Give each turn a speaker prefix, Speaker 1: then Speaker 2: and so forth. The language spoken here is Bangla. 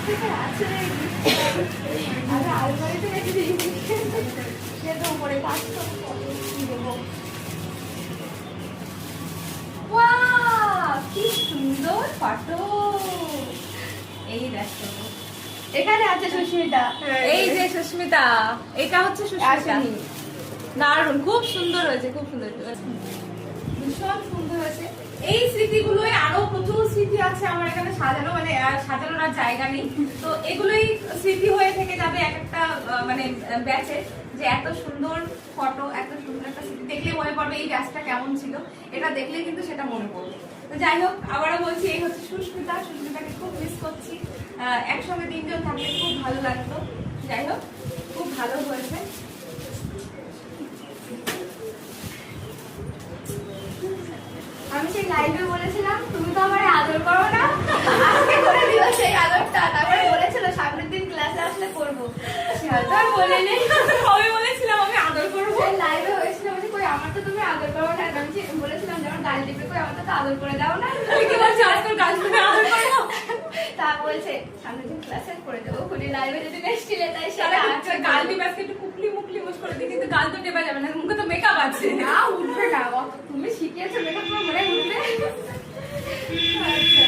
Speaker 1: কি সুন্দর ফটো। এই দেখো
Speaker 2: এখানে আছে সুস্মিতা।
Speaker 1: এই যে সুস্মিতা, এটা হচ্ছে সুস্মিতা। দারুণ, খুব সুন্দর হয়েছে, খুব সুন্দর হয়েছে, ভীষণ সুন্দর হয়েছে। এই স্মৃতিগুলোই আরো প্রচুর স্মৃতি আছে আমার এখানে সাজানো, মানে সাজানোর আর জায়গা নেই। তো এগুলোই স্মৃতি হয়ে থেকে যাবে এক একটা মানে ব্যাচে, যে এত সুন্দর ফটো, এত সুন্দর একটা স্মৃতি দেখলে মনে পড়বে এই ব্যাচটা কেমন ছিল। এটা দেখলে কিন্তু সেটা মনে পড়বে। তো যাই হোক, আবারও বলছি, এই হচ্ছে সুস্মিতা। সুস্মিতাকে খুব মিস করছি। একসঙ্গে তিনজন থাকলে খুব ভালো লাগতো। যাই হোক, খুব ভালো হয়েছে।
Speaker 2: আমি সেই লাইভে বলেছিলাম তুমি তো আমার আদর করো না, আজকে করে দিল সেই আদরটা। তারপরে বলেছিল সামনের দিন ক্লাসে আসলে করবো, সেটা আর বলেনি।
Speaker 1: কবে বলেছিলাম আমি আদর করবো?
Speaker 2: লাইভে হয়েছিল, বলছি কই আমার তো তুমি আদর করো না। আমি বলেছিলাম যখন গাল টিপে কই আমার তো আদর করে দাও না।
Speaker 1: তুই কি বলছিস আজকাল গাছ থেকে আদর করবো?
Speaker 2: তা বলছে সামনের দিন ক্লাসে করে দেবো। খুলি লাইভে যদি এসেছিলে তাই
Speaker 1: তাহলে
Speaker 2: সেটা
Speaker 1: গাল টিপে আজকে একটু কুপলি মুকলি মুছ করে দিই, কিন্তু গাল তো টেপা যাবে না, মুখে তো মেকআপ আছে।
Speaker 2: না উঠবে না, তুমি শিখিয়েছো দেখো তোমার মনে উঠবে। আচ্ছা